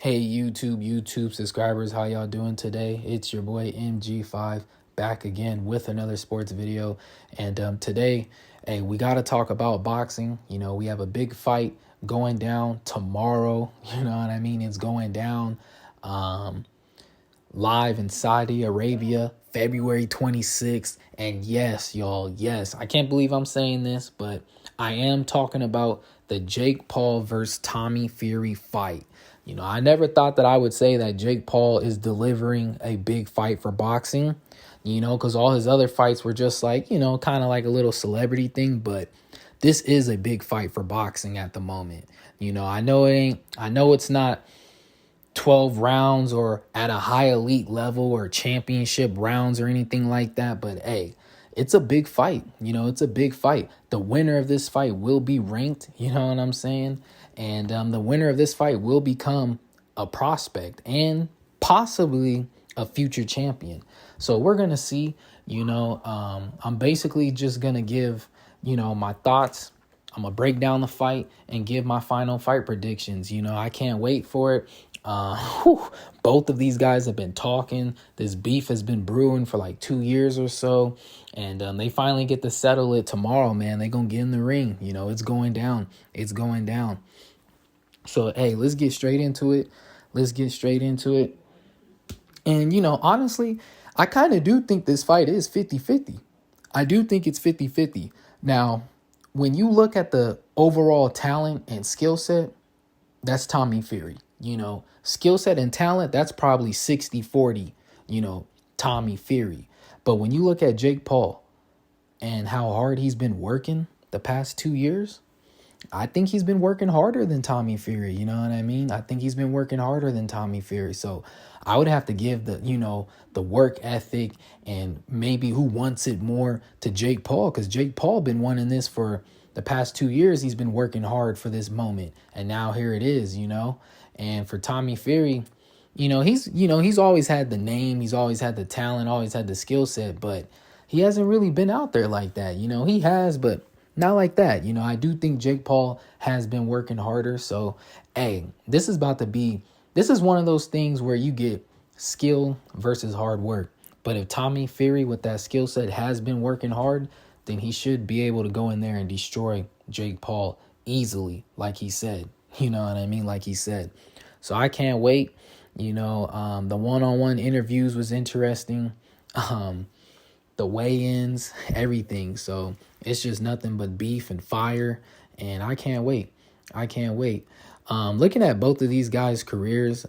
Hey YouTube subscribers, how y'all doing today? It's your boy MG5 back again with another sports video. And today, hey, we got to talk about boxing. You know, we have a big fight going down tomorrow. You know what I mean? It's going down live in Saudi Arabia, February 26th. And yes, y'all, yes, I can't believe I'm saying this, but I am talking about the Jake Paul versus Tommy Fury fight. You know, I never thought that I would say that Jake Paul is delivering a big fight for boxing, you know, because all his other fights were just like, you know, kind of like a little celebrity thing. But this is a big fight for boxing at the moment. You know, I know it's not 12 rounds or at a high elite level or championship rounds or anything like that. But hey, it's a big fight. You know, it's a big fight. The winner of this fight will be ranked. You know what I'm saying? And the winner of this fight will become a prospect and possibly a future champion. So we're going to see, you know, I'm basically just going to give, you know, my thoughts. I'm going to break down the fight and give my final fight predictions. You know, I can't wait for it. Both of these guys have been talking. This beef has been brewing for like 2 years or so. And they finally get to settle it tomorrow, man. They're going to get in the ring. You know, it's going down. It's going down. So, hey, let's get straight into it. And, you know, honestly, I kind of do think this fight is 50-50. I do think it's 50-50. Now, when you look at the overall talent and skill set, that's Tommy Fury. You know, skill set and talent, that's probably 60-40, you know, Tommy Fury. But when you look at Jake Paul and how hard he's been working the past 2 years, I think he's been working harder than Tommy Fury. You know what I mean? I think he's been working harder than Tommy Fury. So I would have to give the work ethic and maybe who wants it more to Jake Paul, because Jake Paul been wanting this for the past 2 years. He's been working hard for this moment. And now here it is, you know. And for Tommy Fury, he's always had the name. He's always had the talent, always had the skill set. But he hasn't really been out there like that. You know, he has, but not like that. You know, I do think Jake Paul has been working harder. So, hey, this is one of those things where you get skill versus hard work. But if Tommy Fury with that skill set has been working hard, then he should be able to go in there and destroy Jake Paul easily, like he said. You know what I mean? Like he said. So I can't wait. You know, the one-on-one interviews was interesting. The weigh-ins, everything. So it's just nothing but beef and fire. And I can't wait. Looking at both of these guys' careers,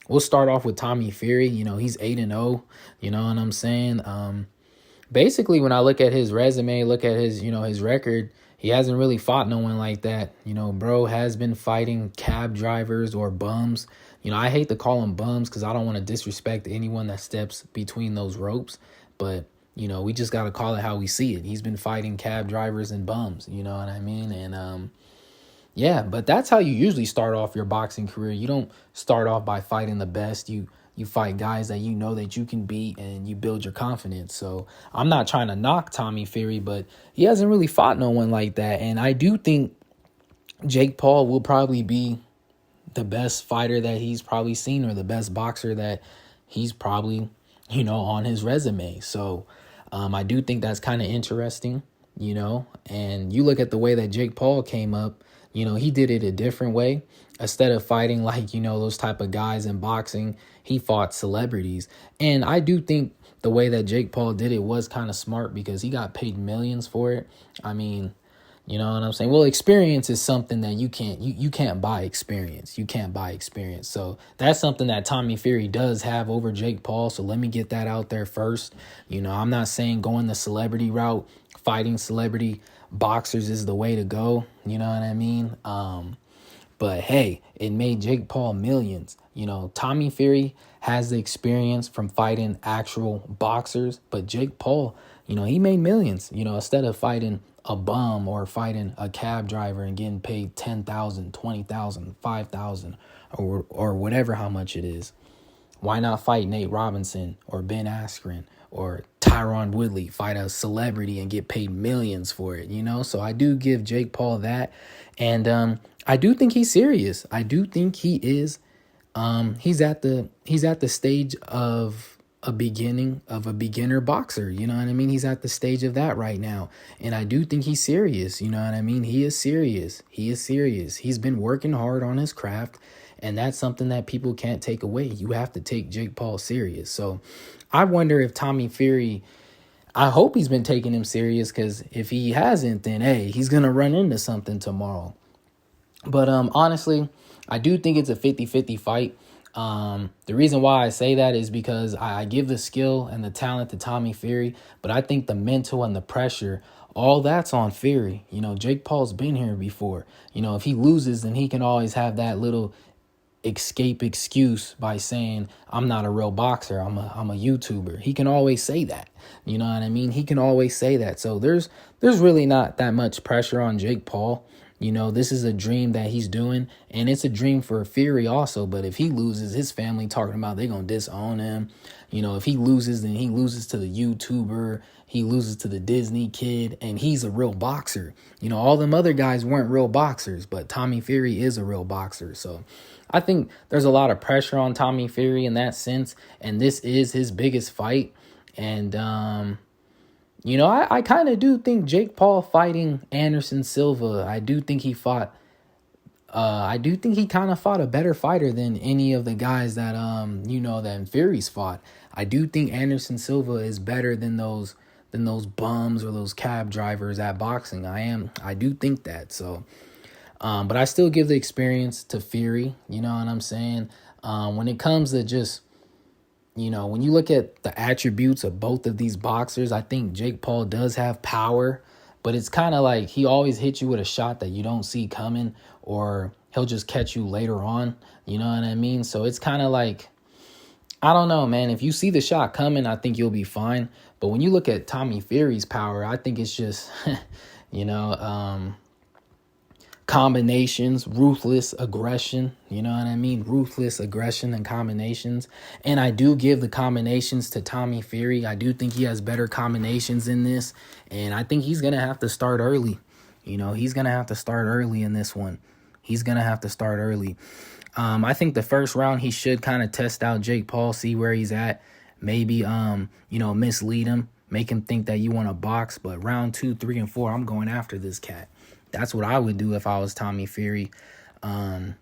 we'll start off with Tommy Fury. You know, he's 8-0. You know what I'm saying? Basically, when I look at his resume, look at his record, he hasn't really fought no one like that. You know, bro has been fighting cab drivers or bums. You know, I hate to call them bums because I don't want to disrespect anyone that steps between those ropes. But, you know, we just got to call it how we see it. He's been fighting cab drivers and bums. You know what I mean? And, yeah, but that's how you usually start off your boxing career. You don't start off by fighting the best. You fight guys that you know that you can beat, and you build your confidence. So I'm not trying to knock Tommy Fury, but he hasn't really fought no one like that. And I do think Jake Paul will probably be the best fighter that he's probably seen, or the best boxer that he's probably, you know, on his resume. So I do think that's kind of interesting, you know. And you look at the way that Jake Paul came up, you know, he did it a different way. Instead of fighting like, you know, those type of guys in boxing, he fought celebrities. And I do think the way that Jake Paul did it was kind of smart, because he got paid millions for it. I mean, you know what I'm saying? Well, experience is something that you can't buy experience. You can't buy experience. So that's something that Tommy Fury does have over Jake Paul. So let me get that out there first. You know, I'm not saying going the celebrity route, fighting celebrity boxers is the way to go. You know what I mean? But hey, it made Jake Paul millions. You know, Tommy Fury has the experience from fighting actual boxers, but Jake Paul, you know, he made millions. You know, instead of fighting a bum or fighting a cab driver and getting paid $10,000, $20,000, $5,000, or whatever how much it is. Why not fight Nate Robinson or Ben Askren or Tyron Woodley, fight a celebrity and get paid millions for it, you know? So I do give Jake Paul that. And I do think he's serious. I do think he is He's at the stage of a beginner boxer. You know what I mean? He's at the stage of that right now. And I do think he's serious. You know what I mean? He is serious. He is serious. He's been working hard on his craft. And that's something that people can't take away. You have to take Jake Paul serious. So I wonder if Tommy Fury, I hope he's been taking him serious, because if he hasn't, then hey, he's going to run into something tomorrow. But honestly, I do think it's a 50-50 fight. The reason why I say that is because I give the skill and the talent to Tommy Fury, but I think the mental and the pressure, all that's on Fury. You know, Jake Paul's been here before. You know, if he loses, then he can always have that little escape excuse by saying, I'm not a real boxer, I'm a YouTuber. He can always say that. You know what I mean? He can always say that. So there's really not that much pressure on Jake Paul. You know, this is a dream that he's doing, and it's a dream for Fury also. But if he loses, his family talking about they're going to disown him. You know, if he loses, then he loses to the YouTuber, he loses to the Disney kid, and he's a real boxer. You know, all them other guys weren't real boxers, but Tommy Fury is a real boxer. So I think there's a lot of pressure on Tommy Fury in that sense, and this is his biggest fight. And, you know, I kind of do think Jake Paul fighting Anderson Silva, I do think he kind of fought a better fighter than any of the guys that, that Fury's fought. I do think Anderson Silva is better than those bums or those cab drivers at boxing. I do think that. So, but I still give the experience to Fury. You know what I'm saying? When it comes to just, you know, when you look at the attributes of both of these boxers, I think Jake Paul does have power, but it's kind of like he always hits you with a shot that you don't see coming, or he'll just catch you later on. You know what I mean? So it's kind of like, I don't know, man. If you see the shot coming, I think you'll be fine. But when you look at Tommy Fury's power, I think it's just, combinations, ruthless aggression. You know what I mean? Ruthless aggression and combinations. And I do give the combinations to Tommy Fury. I do think he has better combinations in this. And I think he's going to have to start early. You know, he's going to have to start early in this one. He's going to have to start early. I think the first round, he should kind of test out Jake Paul, see where he's at. Maybe, mislead him, make him think that you want to box. But round 2, 3, and 4, I'm going after this cat. That's what I would do if I was Tommy Fury. I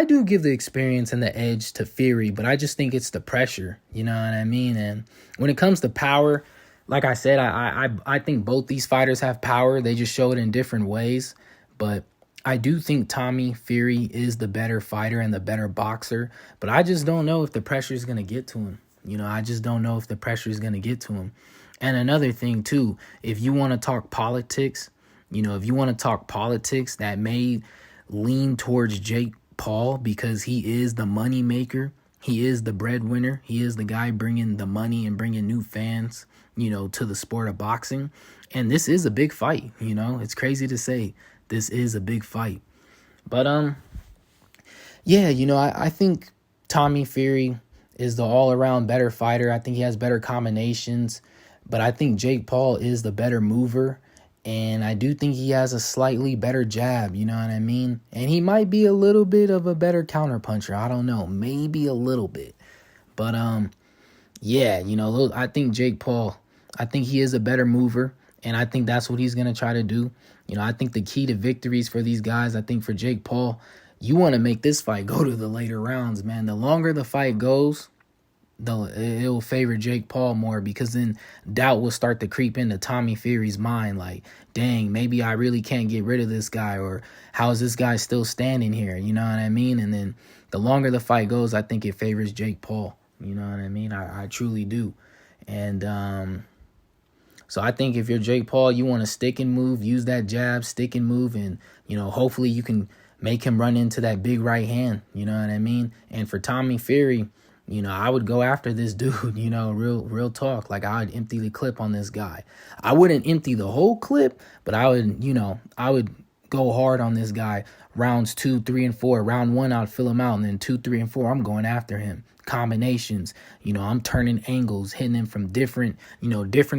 do give the experience and the edge to Fury, but I just think it's the pressure. You know what I mean? And when it comes to power, like I said, I think both these fighters have power. They just show it in different ways. But I do think Tommy Fury is the better fighter and the better boxer. But I just don't know if the pressure is going to get to him. You know, I just don't know if the pressure is going to get to him. And another thing, too, if you want to talk politics, that may lean towards Jake Paul because he is the money maker. He is the breadwinner. He is the guy bringing the money and bringing new fans, to the sport of boxing. And this is a big fight. It's crazy to say this is a big fight. But, I think Tommy Fury is the all-around better fighter. I think he has better combinations. But I think Jake Paul is the better mover. And I do think he has a slightly better jab, you know what I mean? And he might be a little bit of a better counterpuncher. I don't know, maybe a little bit. But, I think Jake Paul, I think he is a better mover. And I think that's what he's going to try to do. I think the key to victories for these guys, I think for Jake Paul, you want to make this fight go to the later rounds, man. The longer the fight goes, it will favor Jake Paul more, because then doubt will start to creep into Tommy Fury's mind. Like, dang, maybe I really can't get rid of this guy, or how is this guy still standing here? You know what I mean? And then the longer the fight goes, I think it favors Jake Paul. You know what I mean? I truly do. And so I think if you're Jake Paul, you want to stick and move, use that jab, stick and move, and, hopefully you can make him run into that big right hand. You know what I mean? And for Tommy Fury, I would go after this dude, real talk. Like, I would empty the clip on this guy. I wouldn't empty the whole clip, but I would go hard on this guy. Rounds 2, 3, and 4. Round 1, I'll fill him out. And then 2, 3, and 4, I'm going after him. Combinations. I'm turning angles, hitting him from different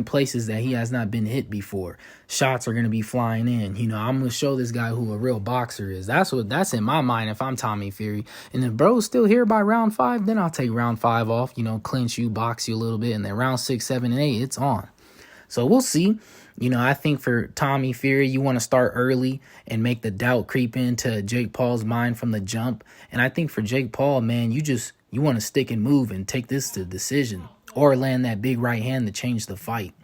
places that he has not been hit before. Shots are going to be flying in. I'm going to show this guy who a real boxer is. That's in my mind if I'm Tommy Fury. And if bro's still here by round 5, then I'll take round 5 off, clinch you, box you a little bit. And then round 6, 7, and 8, it's on. So we'll see. I think for Tommy Fury, you want to start early and make the doubt creep into Jake Paul's mind from the jump. And I think for Jake Paul, man, you want to stick and move and take this to decision or land that big right hand to change the fight.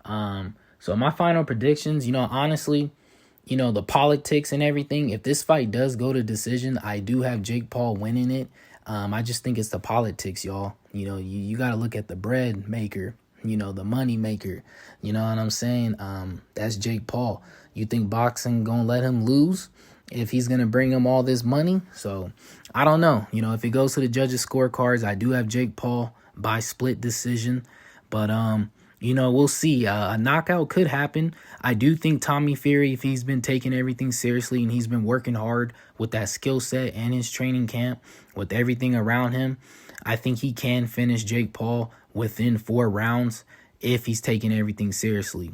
So my final predictions, honestly, the politics and everything, if this fight does go to decision, I do have Jake Paul winning it. I just think it's the politics, y'all. You got to look at the bread maker. The money maker, you know what I'm saying? That's Jake Paul. You think boxing gonna let him lose if he's gonna bring him all this money? So I don't know. If it goes to the judges' scorecards, I do have Jake Paul by split decision. But we'll see. A knockout could happen. I do think Tommy Fury, if he's been taking everything seriously and he's been working hard with that skill set and his training camp, with everything around him, I think he can finish Jake Paul within 4 rounds if he's taking everything seriously.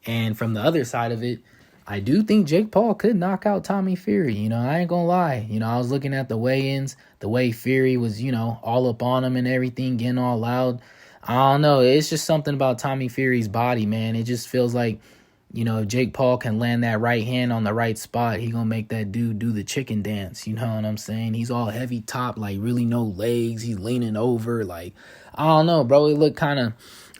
And from the other side of it, I do think Jake Paul could knock out Tommy Fury. I ain't gonna lie. I was looking at the weigh-ins, the way Fury was, all up on him and everything, getting all loud. I don't know. It's just something about Tommy Fury's body, man. It just feels like, if Jake Paul can land that right hand on the right spot, he gonna make that dude do the chicken dance. You know what I'm saying? He's all heavy top, like really no legs. He's leaning over, like, I don't know, bro. It looked kind of,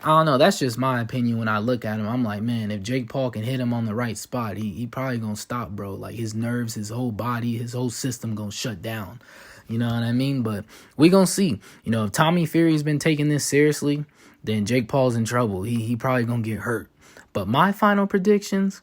I don't know. That's just my opinion when I look at him. I'm like, man, if Jake Paul can hit him on the right spot, he probably gonna stop, bro. Like his nerves, his whole body, his whole system gonna shut down. You know what I mean? But we gonna see. If Tommy Fury's been taking this seriously, then Jake Paul's in trouble. He probably gonna get hurt. But my final predictions,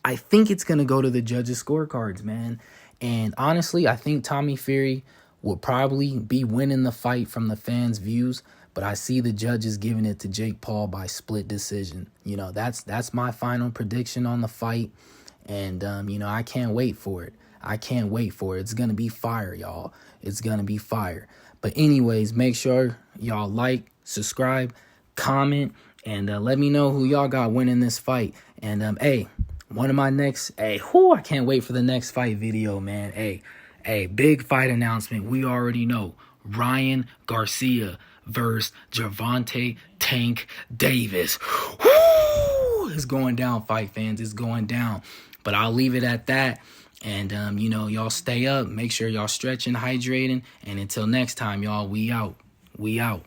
I think it's gonna go to the judges' scorecards, man. And honestly, I think Tommy Fury will probably be winning the fight from the fans' views, but I see the judges giving it to Jake Paul by split decision. That's my final prediction on the fight, and I can't wait for it. I can't wait for it. It's gonna be fire, y'all. It's gonna be fire. But anyways, make sure y'all like, subscribe, comment, and let me know who y'all got winning this fight. And hey, one of my next, I can't wait for the next fight video, man. Hey, big fight announcement. We already know Ryan Garcia versus Gervonta Tank Davis. Woo! It's going down, fight fans. It's going down. But I'll leave it at that. And, y'all stay up. Make sure y'all stretching, hydrating. And until next time, y'all, we out. We out.